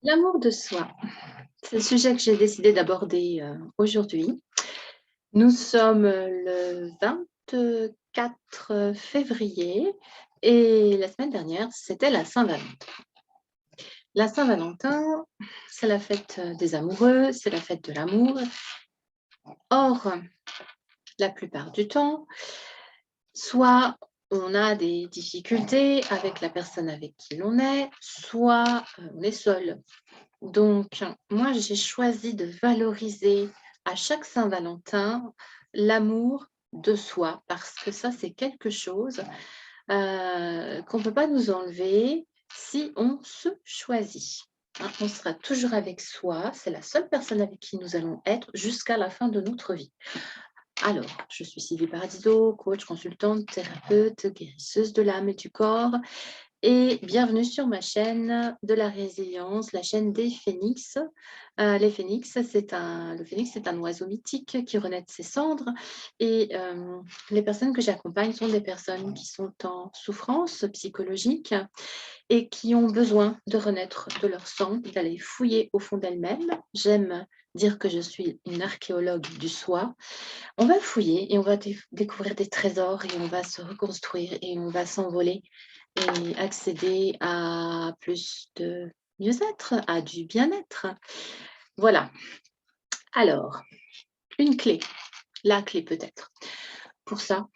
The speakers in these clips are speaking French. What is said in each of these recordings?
L'amour de soi, c'est le sujet que j'ai décidé d'aborder, aujourd'hui. Nous sommes, le 24 février et la semaine dernière, c'était la Saint-Valentin. La Saint-Valentin, c'est la fête, des amoureux, c'est la fête de l'amour. Or, la plupart du temps, soit on a des difficultés avec la personne avec qui l'on est, soit, on est seul. Donc, moi, j'ai choisi de valoriser à chaque Saint-Valentin l'amour de soi parce que ça, c'est quelque chose qu'on ne peut pas nous enlever si on se choisit. Hein. On sera toujours avec soi, c'est la seule personne avec qui nous allons être jusqu'à la fin de notre vie. Alors, je suis Sylvie Paradiso, coach, consultante, thérapeute, guérisseuse de l'âme et du corps. Et bienvenue sur ma chaîne de la résilience, la chaîne des phénix. Les phénix, le phénix, c'est un oiseau mythique qui renaît de ses cendres. Et les personnes que j'accompagne sont des personnes qui sont en souffrance psychologique et qui ont besoin de renaître de leur sang, d'aller fouiller au fond d'elles-mêmes. J'aime dire que je suis une archéologue du soi. On va fouiller et on va découvrir des trésors et on va se reconstruire et on va s'envoler et accéder à plus de mieux-être, à du bien-être. Voilà. Alors, une clé, la clé peut-être. Pour ça,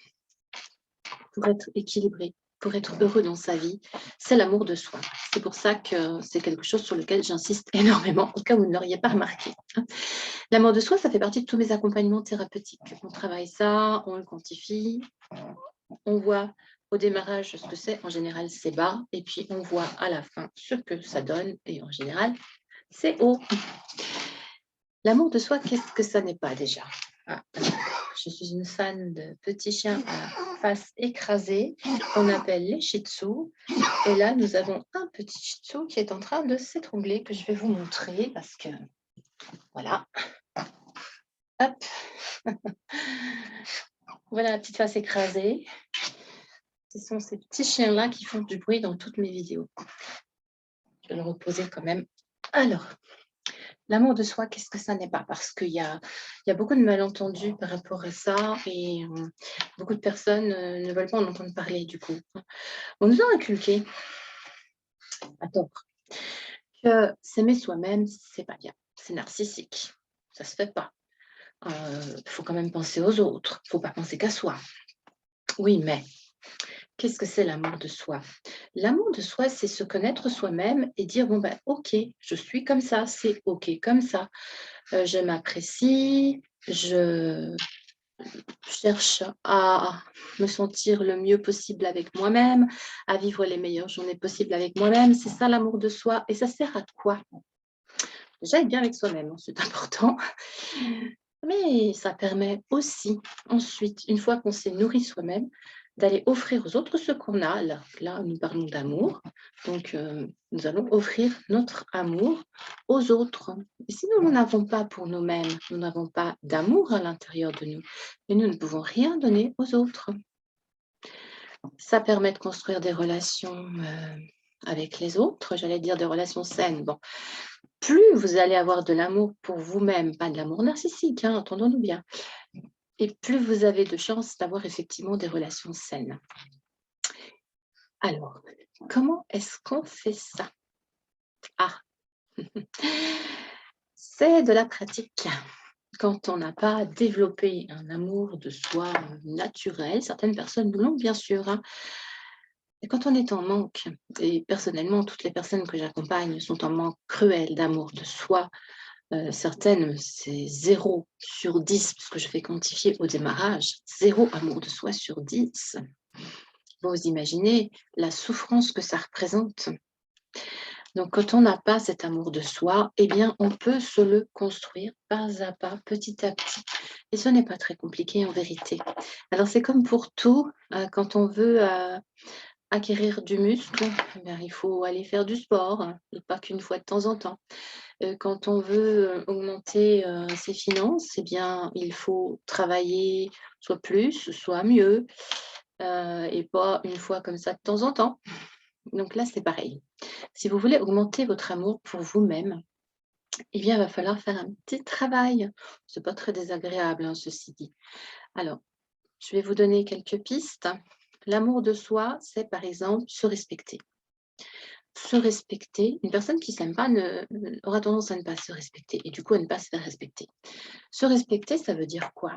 pour être équilibré, pour être heureux dans sa vie, c'est l'amour de soi. C'est pour ça que c'est quelque chose sur lequel j'insiste énormément, au cas où vous ne l'auriez pas remarqué. L'amour de soi, ça fait partie de tous mes accompagnements thérapeutiques. On travaille ça, on le quantifie, on voit au démarrage ce que c'est. En général, c'est bas. Et puis, on voit à la fin ce que ça donne. Et en général, c'est haut. L'amour de soi, qu'est-ce que ça n'est pas déjà? Je suis une fan de petits chiens à face écrasée qu'on appelle les shih tzus. Et là, nous avons un petit shih tzu qui est en train de s'étrangler que je vais vous montrer parce que, voilà, hop, voilà la petite face écrasée. Ce sont ces petits chiens-là qui font du bruit dans toutes mes vidéos. Je vais le reposer quand même. Alors, l'amour de soi, qu'est-ce que ça n'est pas? Parce qu'il y a beaucoup de malentendus par rapport à ça et beaucoup de personnes ne veulent pas en entendre parler du coup. On nous a inculqué, à tort, que s'aimer soi-même, c'est pas bien, c'est narcissique, ça se fait pas. Il faut quand même penser aux autres, il ne faut pas penser qu'à soi. Oui, mais qu'est-ce que c'est l'amour de soi? L'amour de soi, c'est se connaître soi-même et dire, bon, ben, ok, je suis comme ça, c'est ok comme ça. Je m'apprécie, je cherche à me sentir le mieux possible avec moi-même, à vivre les meilleures journées possibles avec moi-même. C'est ça l'amour de soi. Et ça sert à quoi? Déjà, être bien avec soi-même, hein, c'est important. Mais ça permet aussi, ensuite, une fois qu'on s'est nourri soi-même, d'aller offrir aux autres ce qu'on a. Là, nous parlons d'amour. Donc, nous allons offrir notre amour aux autres. Et si nous n'avons pas pour nous-mêmes, nous n'avons pas d'amour à l'intérieur de nous, et nous ne pouvons rien donner aux autres. Ça permet de construire des relations avec les autres, j'allais dire des relations saines. Bon, plus vous allez avoir de l'amour pour vous-même, pas de l'amour narcissique, hein, entendons-nous bien, et plus vous avez de chances d'avoir effectivement des relations saines. Alors, comment est-ce qu'on fait ça? Ah, c'est de la pratique. Quand on n'a pas développé un amour de soi naturel, certaines personnes l'ont bien sûr, hein. Et quand on est en manque, et personnellement, toutes les personnes que j'accompagne sont en manque cruel d'amour de soi. Certaines, c'est 0/10, parce que je fais quantifier au démarrage, 0 amour de soi sur 10. Vous imaginez la souffrance que ça représente. Donc, quand on n'a pas cet amour de soi, eh bien, on peut se le construire pas à pas, petit à petit. Et ce n'est pas très compliqué en vérité. Alors, c'est comme pour tout, quand on veut acquérir du muscle, eh bien, il faut aller faire du sport, hein, et pas qu'une fois de temps en temps. Quand on veut augmenter ses finances, eh bien, il faut travailler soit plus, soit mieux, et pas une fois comme ça de temps en temps. Donc là, c'est pareil. Si vous voulez augmenter votre amour pour vous-même, eh bien, il va falloir faire un petit travail. C'est pas très désagréable, hein, ceci dit. Alors, je vais vous donner quelques pistes. L'amour de soi, c'est par exemple se respecter. Se respecter, une personne qui ne s'aime pas aura tendance à ne pas se respecter et du coup à ne pas se faire respecter. Se respecter, ça veut dire quoi?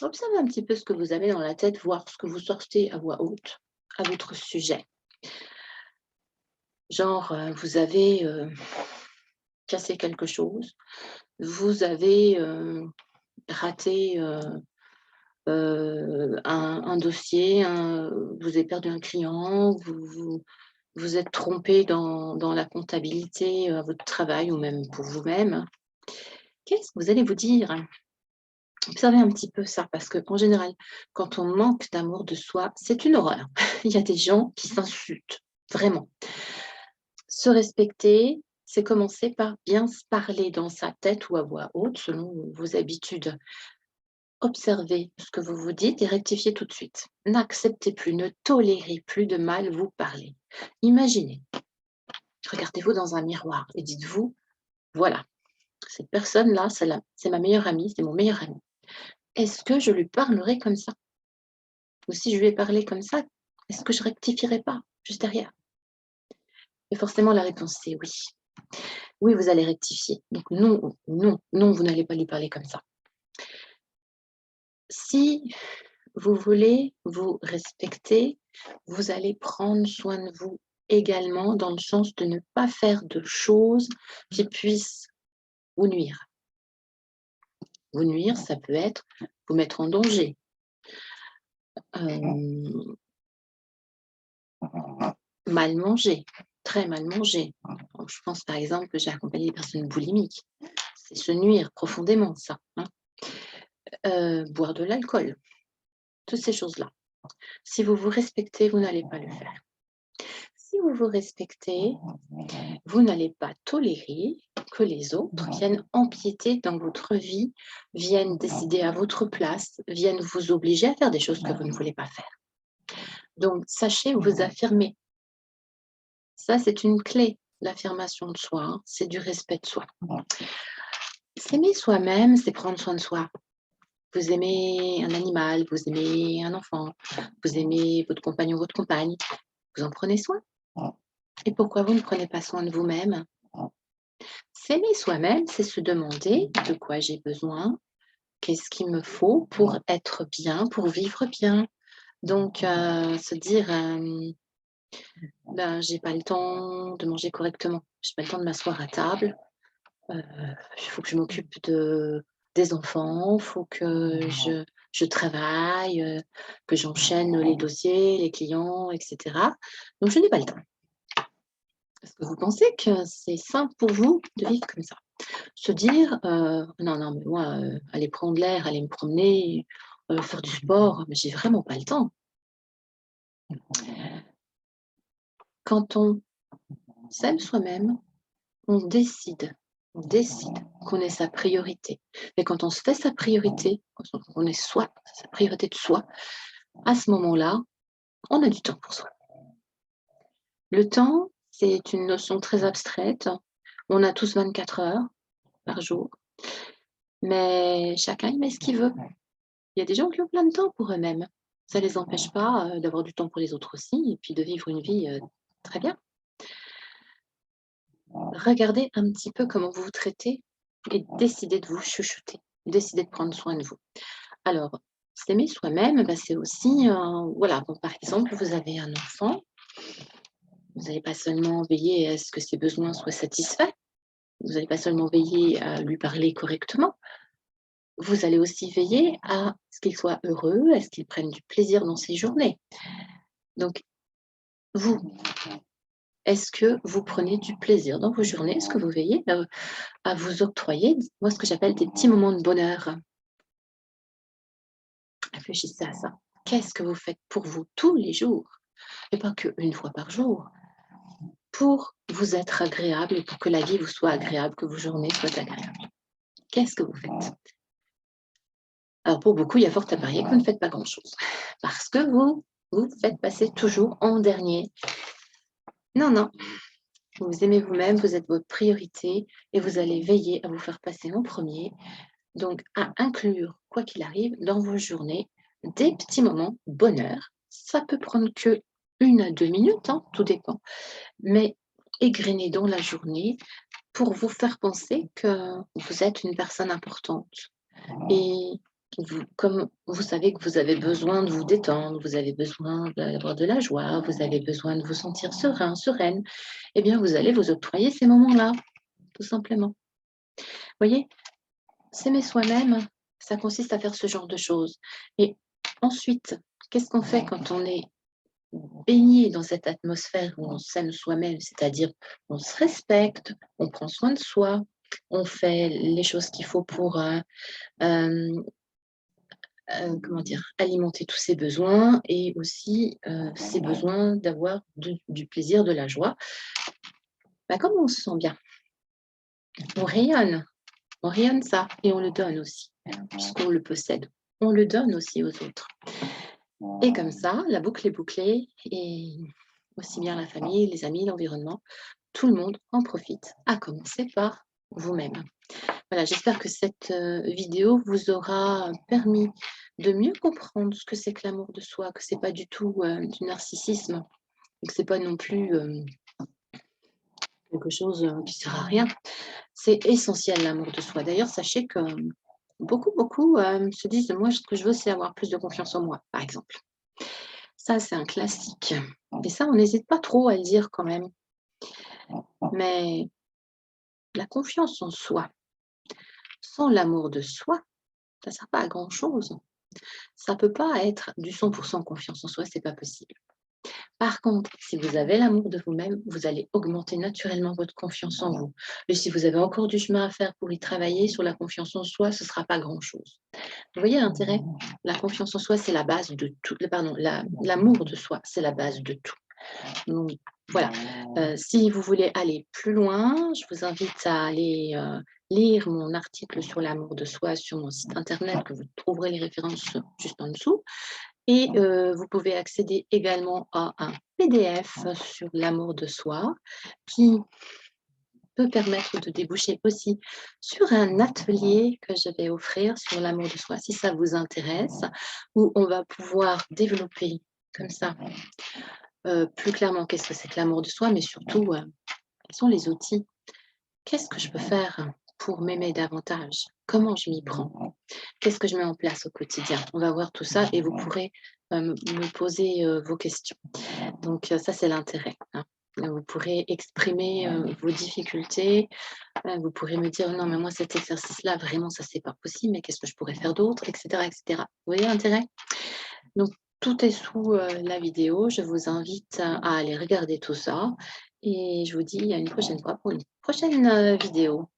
Observez un petit peu ce que vous avez dans la tête, voir ce que vous sortez à voix haute à votre sujet. Genre, vous avez cassé quelque chose, vous avez raté un dossier, vous avez perdu un client, vous êtes trompé dans la comptabilité à votre travail ou même pour vous-même. Qu'est-ce que vous allez vous dire? Observez un petit peu ça, parce qu'en général, quand on manque d'amour de soi, c'est une horreur. Il y a des gens qui s'insultent, vraiment. Se respecter, c'est commencer par bien se parler dans sa tête ou à voix haute, selon vos habitudes. Observez ce que vous vous dites et rectifiez tout de suite. N'acceptez plus, ne tolérez plus de mal vous parler. Imaginez, regardez-vous dans un miroir et dites-vous, voilà, cette personne-là, c'est ma meilleure amie, c'est mon meilleur ami. Est-ce que je lui parlerai comme ça? Ou si je lui ai parlé comme ça, est-ce que je rectifierai pas juste derrière? Et forcément, la réponse, c'est oui. Oui, vous allez rectifier. Donc non, non, non, vous n'allez pas lui parler comme ça. Si vous voulez vous respecter, vous allez prendre soin de vous également, dans le sens de ne pas faire de choses qui puissent vous nuire. Vous nuire, ça peut être vous mettre en danger. Mal manger, très mal manger. Je pense par exemple que j'ai accompagné des personnes boulimiques. C'est se nuire profondément, ça, hein. Boire de l'alcool, toutes ces choses-là. Si vous vous respectez, vous n'allez pas le faire. Si vous vous respectez, vous n'allez pas tolérer que les autres viennent empiéter dans votre vie, viennent décider à votre place, viennent vous obliger à faire des choses que vous ne voulez pas faire. Donc, sachez vous affirmer. Ça, c'est une clé, l'affirmation de soi, hein, c'est du respect de soi. S'aimer soi-même, c'est prendre soin de soi. Vous aimez un animal, vous aimez un enfant, vous aimez votre compagnon, votre compagne, vous en prenez soin. Et pourquoi vous ne prenez pas soin de vous-même? S'aimer soi-même, c'est se demander de quoi j'ai besoin, qu'est-ce qu'il me faut pour être bien, pour vivre bien. Donc, se dire, ben, j'ai pas le temps de manger correctement, j'ai pas le temps de m'asseoir à table, il faut que je m'occupe des enfants, il faut que je travaille, que j'enchaîne les dossiers, les clients, etc. Donc, je n'ai pas le temps. Est-ce que vous pensez que c'est simple pour vous de vivre comme ça? Se dire, «Non, non, mais moi, aller prendre l'air, aller me promener, faire du sport, mais j'ai vraiment pas le temps». Quand on s'aime soi-même, on décide qu'on est sa priorité. Et quand on se fait sa priorité, quand on est soi, sa priorité de soi, à ce moment-là, on a du temps pour soi. Le temps, c'est une notion très abstraite. On a tous 24 heures par jour, mais chacun y met ce qu'il veut. Il y a des gens qui ont plein de temps pour eux-mêmes. Ça ne les empêche pas, d'avoir du temps pour les autres aussi et puis de vivre une vie, très bien. Regardez un petit peu comment vous vous traitez et décidez de vous chouchouter. Décidez de prendre soin de vous. Alors, s'aimer soi-même, bah, c'est aussi, voilà, bon, par exemple, vous avez un enfant, vous n'allez pas seulement veiller à ce que ses besoins soient satisfaits, vous n'allez pas seulement veiller à lui parler correctement, vous allez aussi veiller à ce qu'il soit heureux, à ce qu'il prenne du plaisir dans ses journées. Donc vous, est-ce que vous prenez du plaisir dans vos journées? Est-ce que vous veillez, à vous octroyer, moi, ce que j'appelle des petits moments de bonheur? Réfléchissez à ça. Qu'est-ce que vous faites pour vous tous les jours? Et pas qu'une fois par jour, pour vous être agréable et pour que la vie vous soit agréable, que vos journées soient agréables. Qu'est-ce que vous faites? Alors pour beaucoup, il y a fort à parier que vous ne faites pas grand-chose, parce que vous faites passer toujours en dernier Non, non. Vous vous aimez vous-même, vous êtes votre priorité et vous allez veiller à vous faire passer en premier. Donc, à inclure, quoi qu'il arrive, dans vos journées, des petits moments bonheur. Ça peut prendre que 1 à 2 minutes, hein, tout dépend. Mais égrenez dans la journée pour vous faire penser que vous êtes une personne importante. Et vous, comme vous savez que vous avez besoin de vous détendre, vous avez besoin d'avoir de la joie, vous avez besoin de vous sentir serein, sereine, eh bien, vous allez vous octroyer ces moments-là, tout simplement. Vous voyez, s'aimer soi-même, ça consiste à faire ce genre de choses. Et ensuite, qu'est-ce qu'on fait quand on est baigné dans cette atmosphère où on s'aime soi-même, c'est-à-dire on se respecte, on prend soin de soi, on fait les choses qu'il faut pour comment dire, alimenter tous ses besoins et aussi ses besoins d'avoir du plaisir, de la joie. Bah, comme on se sent bien, on rayonne ça et on le donne aussi, puisqu'on le possède. On le donne aussi aux autres. Et comme ça, la boucle est bouclée et aussi bien la famille, les amis, l'environnement, tout le monde en profite, à commencer par vous-même. Voilà, j'espère que cette vidéo vous aura permis de mieux comprendre ce que c'est que l'amour de soi, que c'est pas du tout du narcissisme, et que c'est pas non plus quelque chose qui sert à rien. C'est essentiel l'amour de soi. D'ailleurs, sachez que beaucoup se disent, moi, ce que je veux, c'est avoir plus de confiance en moi, par exemple. Ça, c'est un classique. Et ça, on n'hésite pas trop à le dire quand même. Mais la confiance en soi, sans l'amour de soi, ça ne sert pas à grand-chose. Ça ne peut pas être du 100% confiance en soi, c'est pas possible. Par contre, si vous avez l'amour de vous-même, vous allez augmenter naturellement votre confiance en vous. Et si vous avez encore du chemin à faire pour y travailler sur la confiance en soi, ce ne sera pas grand-chose. Vous voyez l'intérêt? La confiance en soi, c'est la base de tout. Pardon, l'amour de soi, c'est la base de tout. Donc, voilà. Si vous voulez aller plus loin, je vous invite à aller lire mon article sur l'amour de soi sur mon site internet, que vous trouverez les références juste en dessous. Et vous pouvez accéder également à un PDF sur l'amour de soi qui peut permettre de déboucher aussi sur un atelier que je vais offrir sur l'amour de soi, si ça vous intéresse, où on va pouvoir développer comme ça plus clairement qu'est-ce que c'est que l'amour de soi, mais surtout quels sont les outils. Qu'est-ce que je peux faire pour m'aimer davantage? Comment je m'y prends? Qu'est-ce que je mets en place au quotidien? On va voir tout ça et vous pourrez me poser vos questions. Donc ça, c'est l'intérêt, hein. Vous pourrez exprimer vos difficultés. Vous pourrez me dire: «Non, mais moi, cet exercice-là, vraiment, ça, c'est pas possible, mais qu'est-ce que je pourrais faire d'autre?» et cetera et cetera. Vous voyez l'intérêt? Donc tout est sous la vidéo. Je vous invite à aller regarder tout ça et je vous dis à une prochaine fois pour une prochaine vidéo.